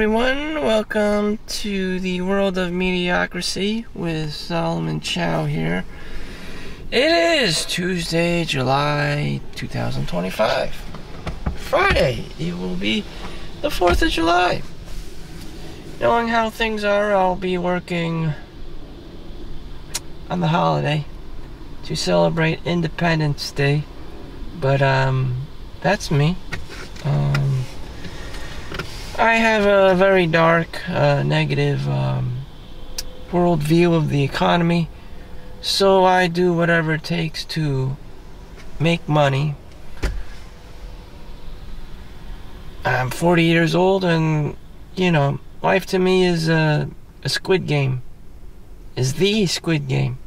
everyone, welcome to the world of mediocrity with Solomon Chau here. It is Tuesday, July 2025. Friday, it will be the 4th of July. Knowing how things are, I'll be working on the holiday to celebrate Independence Day. But, that's me. I have a very dark, negative worldview of the economy, so I do whatever it takes to make money. I'm 40 years old, and, you know, life to me is a Squid Game. Is the Squid Game.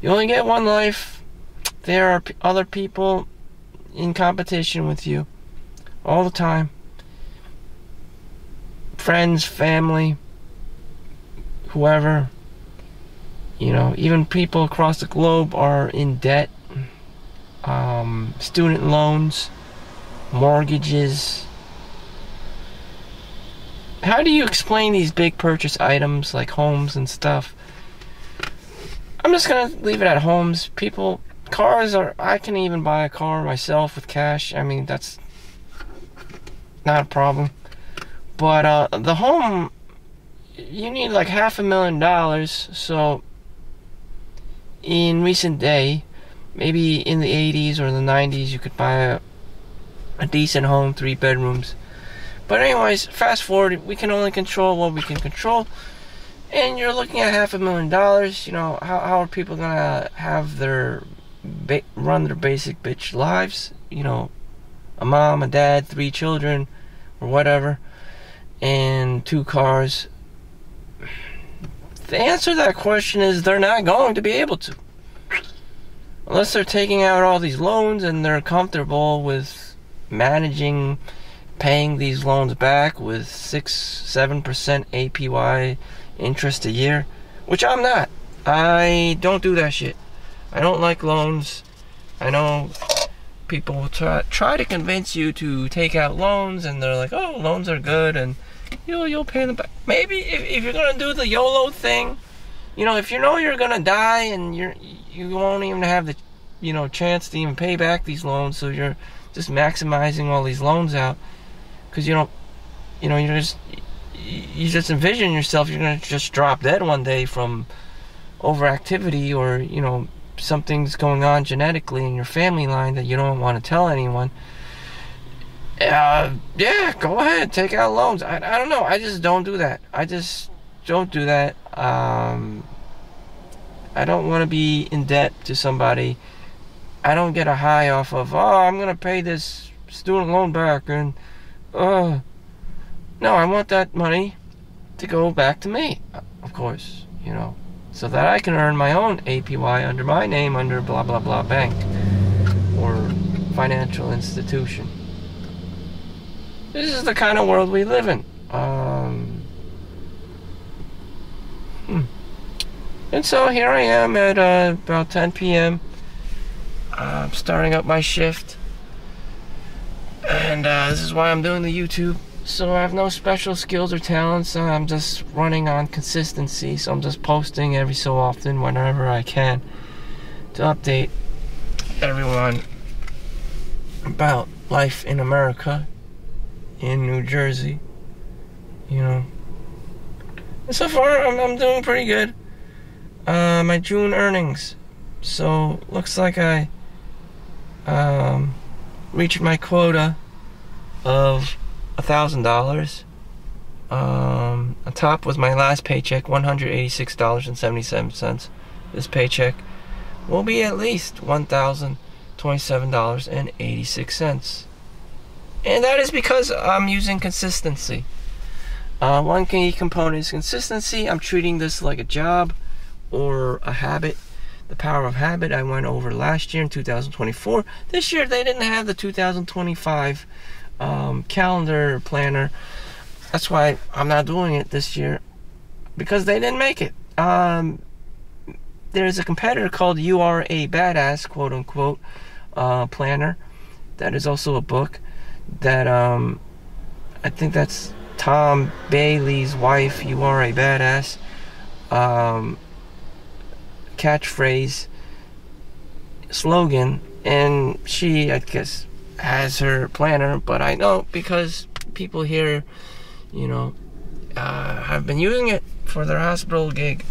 You only get one life. There are other people in competition with you all the time. Friends, family, whoever, you know, even people across the globe are in debt. Student loans, mortgages. How do you explain these big purchase items like homes and stuff? I'm just gonna leave it at homes. People, cars are, I can even buy a car myself with cash. I mean, that's not a problem. But the home, you need like $500,000. So in recent day, maybe in the 80s or the 90s, you could buy a decent home, 3 bedrooms. But anyways, fast forward, we can only control what we can control. And you're looking at $500,000. You know, how are people gonna have run their basic bitch lives? You know, a mom, a dad, 3 children, or whatever, and 2 cars. The answer to that question is they're not going to be able to. Unless they're taking out all these loans and they're comfortable with managing paying these loans back with 6-7% APY interest a year, which I'm not. I don't do that shit. I don't like loans. I know people will try to convince you to take out loans, and they're like, oh, loans are good and you'll pay them back. Maybe if you're gonna do the YOLO thing, you know, if you know you're gonna die and you won't even have the, you know, chance to even pay back these loans, so you're just maximizing all these loans out because you just envision yourself you're gonna just drop dead one day from overactivity, or, you know, something's going on genetically in your family line that you don't want to tell anyone. Yeah, go ahead, take out loans. I don't know, I just don't do that. I don't want to be in debt to somebody. I don't get a high off of, oh, I'm gonna pay this student loan back, and no, I want that money to go back to me, of course, you know, so that I can earn my own APY under my name, under blah blah blah bank or financial institution. This is the kind of world we live in. And so here I am at about 10 p.m. I'm starting up my shift, and this is why I'm doing the YouTube. So I have no special skills or talents. I'm just running on consistency. So I'm just posting every so often, whenever I can, to update everyone about life in America, in New Jersey, you know. And so far, I'm doing pretty good. My June earnings. So looks like I reached my quota of $1,000. On top was my last paycheck, $186.77. This paycheck will be at least $1,027.86. And that is because I'm using consistency. One key component is consistency. I'm treating this like a job or a habit. The power of habit I went over last year in 2024. This year they didn't have the 2025 calendar planner. That's why I'm not doing it this year, because they didn't make it. There's a competitor called You Are a Badass, quote unquote, planner. That is also a book that I think that's Tom Bailey's wife, "You are a badass," catchphrase, slogan, and she, I guess, has her planner, but I know because people here, have been using it for their hospital gig.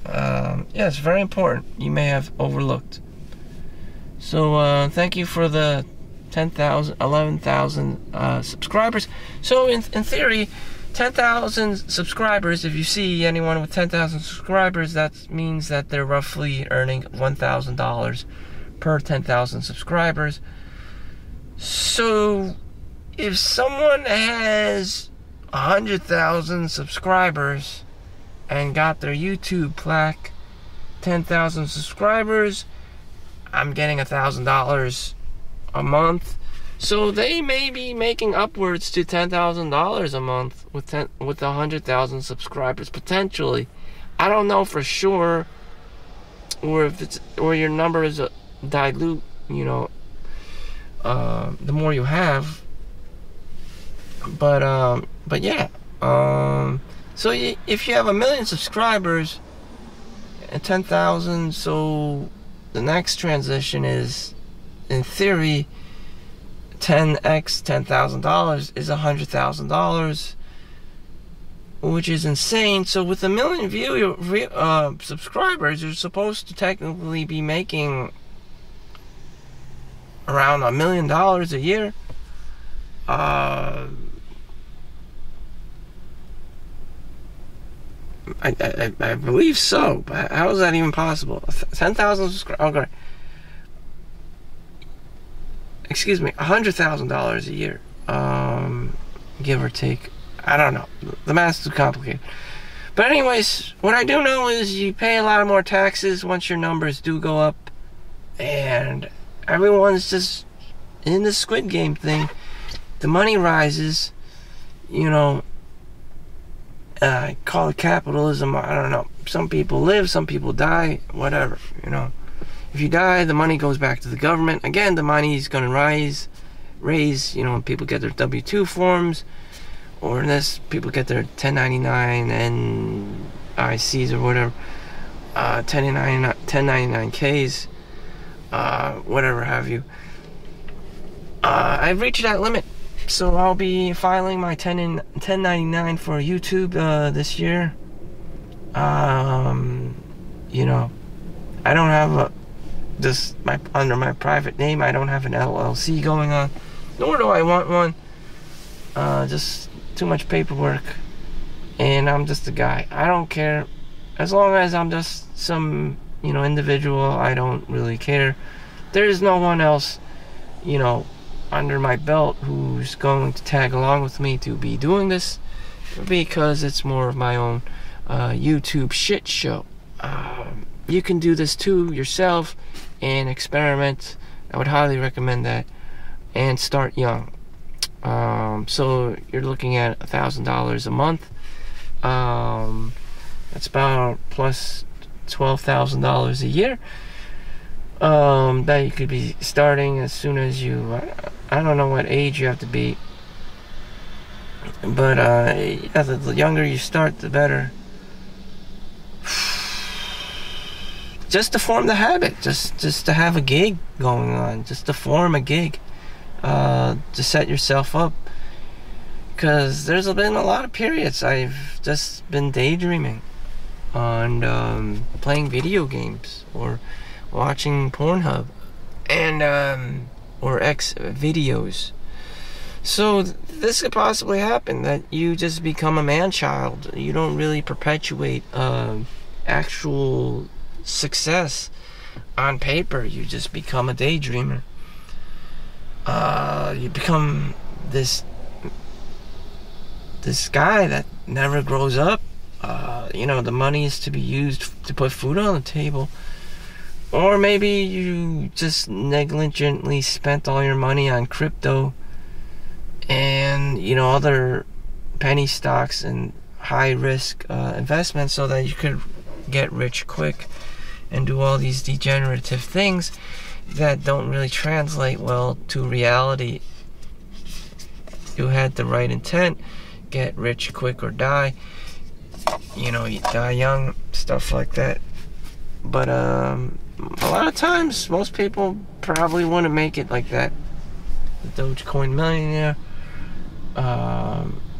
Yeah, it's very important. You may have overlooked. So, thank you for the 11,000 subscribers. So, in theory, 10,000 subscribers, if you see anyone with 10,000 subscribers, that means that they're roughly earning $1,000 per 10,000 subscribers. So, if someone has 100,000 subscribers and got their YouTube plaque, 10,000 subscribers, I'm getting $1,000 a month. So they may be making upwards to $10,000 a month with 100,000 subscribers potentially. I don't know for sure, or if your number is dilute. The more you have. But yeah. So if you have 1 million subscribers and 10,000, so the next transition is, in theory, 10x $10,000 is $100,000, which is insane. So with 1 million subscribers, you're supposed to technically be making around $1 million a year. I believe so, but how is that even possible? 10,000 subscribers. Okay. Excuse me, $100,000 a year, give or take. I don't know. The math's too complicated. But anyways, what I do know is you pay a lot more taxes once your numbers do go up, and everyone's just in the Squid Game thing. The money rises, call it capitalism. I don't know. Some people live, some people die, whatever, If you die, the money goes back to the government. Again, the money is going to raise, when people get their W-2 forms, or in this, people get their 1099 and ICs or whatever, 1099Ks, whatever have you. I've reached that limit, so I'll be filing my 1099 for YouTube this year. I don't have under my private name, I don't have an LLC going on, nor do I want one. Just too much paperwork, and I'm just a guy. I don't care, as long as I'm just some individual. I don't really care. There is no one else under my belt who's going to tag along with me to be doing this, because it's more of my own YouTube shit show. You can do this too yourself and experiment. I would highly recommend that, and start young. So you're looking at $1,000 a month. That's about plus $12,000 a year. That you could be starting as soon as you, I don't know what age you have to be, but the younger you start, the better. Just to form the habit, just to have a gig going on, just to form a gig, to set yourself up. Because there's been a lot of periods I've just been daydreaming on playing video games or watching Pornhub and or X videos. So this could possibly happen, that you just become a man-child. You don't really perpetuate actual success on paper. You just become a daydreamer. You become this guy that never grows up. The money is to be used to put food on the table. Or maybe you just negligently spent all your money on crypto and other penny stocks and high risk investments, so that you could get rich quick and do all these degenerative things that don't really translate well to reality. You had the right intent, get rich quick or die. You know, you die young, stuff like that. But a lot of times, most people probably wouldn't make it like that. The Dogecoin millionaire,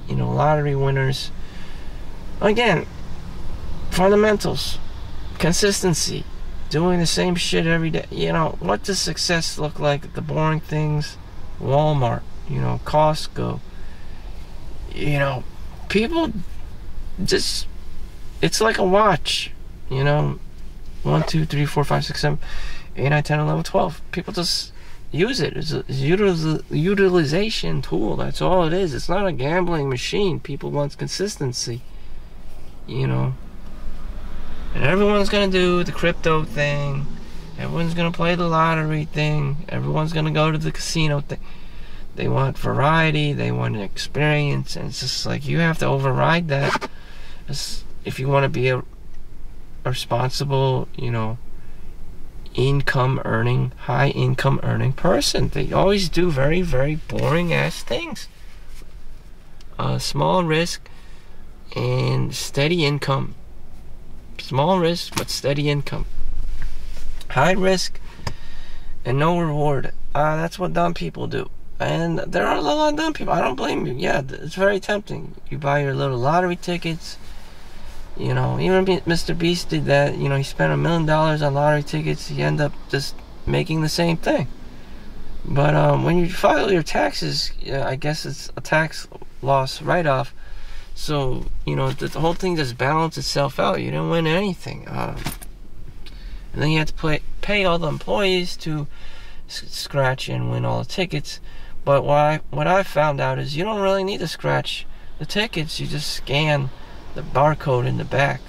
you know, lottery winners. Again, fundamentals, consistency, doing the same shit every day. You know, what does success look like? The boring things, Walmart, you know, Costco. You know, people just, it's like a watch, you know, 1, 2, 3, 4, 5, 6, 7, 8, 9, 10, 11, 12. People just use it. It's a utilization tool. That's all it is. It's not a gambling machine. People want consistency, you know. And everyone's going to do the crypto thing. Everyone's going to play the lottery thing. Everyone's going to go to the casino thing. They want variety. They want an experience. And it's just like, you have to override that if you want to be a responsible, you know, high income earning person. They always do very, very boring ass things. Small risk and steady income. Small risk but steady income. High risk and no reward. That's what dumb people do. And there are a lot of dumb people. I don't blame you. Yeah, it's very tempting. You buy your little lottery tickets. You know, even Mr. Beast did that. You know, he spent $1 million on lottery tickets. He ended up just making the same thing. But when you file your taxes, I guess it's a tax loss write-off. So, you know, the whole thing just balanced itself out. You didn't win anything. And then you had to pay all the employees to scratch and win all the tickets. But what I found out is you don't really need to scratch the tickets. You just scan the barcode in the back.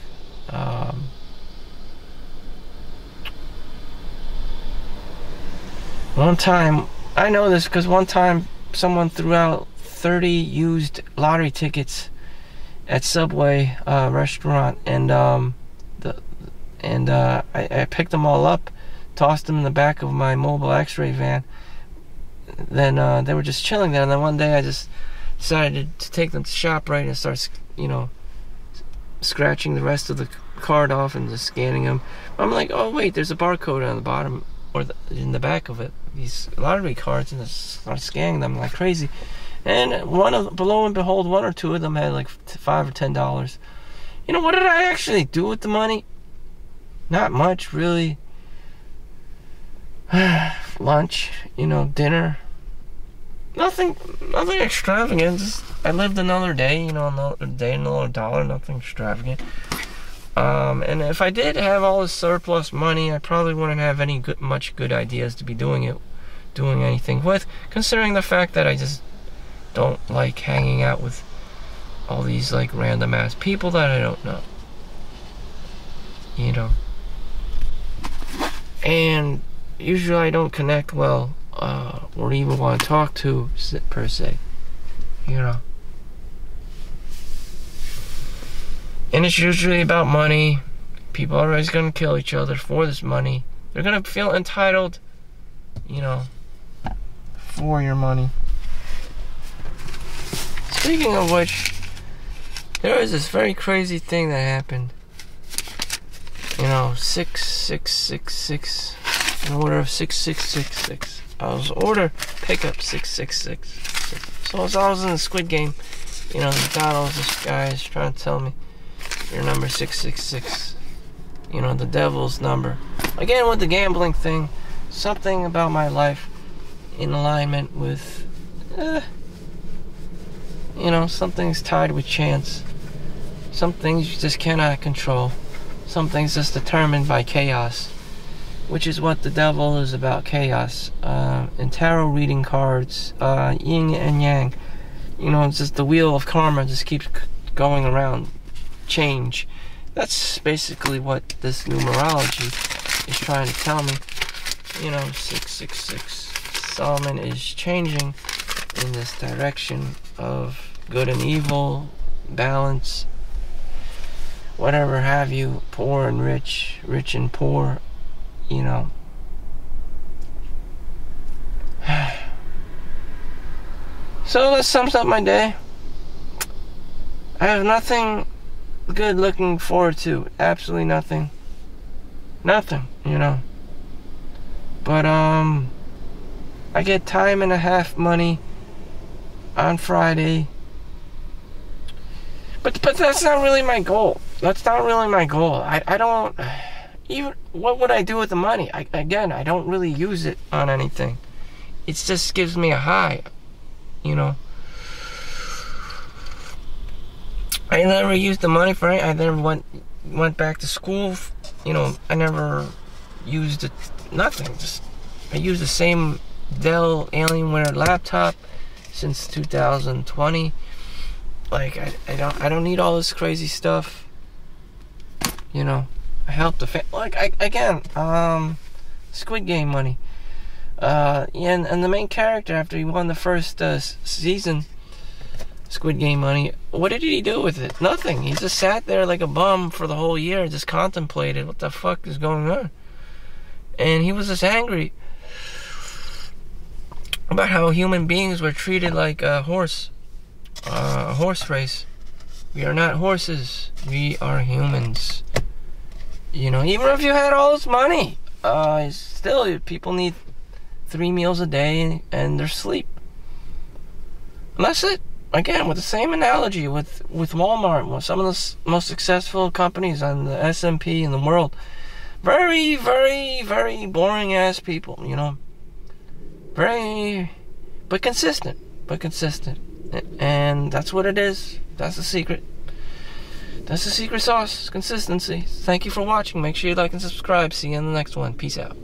One time, I know this because one time someone threw out 30 used lottery tickets at Subway restaurant, and I picked them all up, tossed them in the back of my mobile X-ray van. Then they were just chilling there, and then one day I just decided to take them to ShopRite and start, you know, scratching the rest of the card off and just scanning them. I'm like, oh wait, there's a barcode on the bottom or in the back of it, these lottery cards, and I start scanning them like crazy. And below and behold, one or two of them had like $5 or $10. You know, what did I actually do with the money? Not much, really. Lunch, you know, dinner. Nothing extravagant. Just, I lived another day, you know, another day, another dollar. Nothing extravagant. And if I did have all this surplus money, I probably wouldn't have much good ideas to be doing anything with, considering the fact that I just don't like hanging out with all these like random ass people that I don't know, you know. And usually I don't connect well, or even want to talk to per se, you know. And it's usually about money. People are always gonna kill each other for this money. They're gonna feel entitled, you know, for your money. Speaking of which, there was this very crazy thing that happened. You know, 6666, an order of 6666. I was order pickup 666. So as I was in the Squid Game, you know, McDonald's, this guy is trying to tell me your number 666. You know, the devil's number. Again, with the gambling thing, something about my life in alignment with, you know, something's tied with chance. Some things you just cannot control. Some things just determined by chaos, which is what the devil is about, chaos. In tarot reading cards, yin and yang. You know, it's just the wheel of karma just keeps going around. Change. That's basically what this numerology is trying to tell me. You know, 666. Solomon is changing in this direction of good and evil, balance, whatever have you, poor and rich, rich and poor, you know. So that sums up my day. I have nothing good looking forward to. Absolutely nothing. Nothing, you know. But, I get time and a half money on Friday. But that's not really my goal. That's not really my goal. I don't... Even... What would I do with the money? Again, I don't really use it on anything. It just gives me a high, you know. I never used the money for it. I never went back to school. You know, I never used it. Nothing. Just I used the same Dell Alienware laptop since 2020. Like I don't need all this crazy stuff. You know, I helped the like again. Squid Game money. And the main character, after he won the first season, Squid Game money, what did he do with it? Nothing. He just sat there like a bum for the whole year, just contemplated what the fuck is going on. And he was just angry about how human beings were treated like a horse race. We are not horses. We are humans. You know, even if you had all this money, still people need 3 meals a day and their sleep. And that's it. Again, with the same analogy with Walmart, with some of the most successful companies on the S&P in the world. Very, very, very boring ass people, you know. But consistent. And that's what it is. That's the secret. That's the secret sauce. Consistency. Thank you for watching. Make sure you like and subscribe. See you in the next one. Peace out.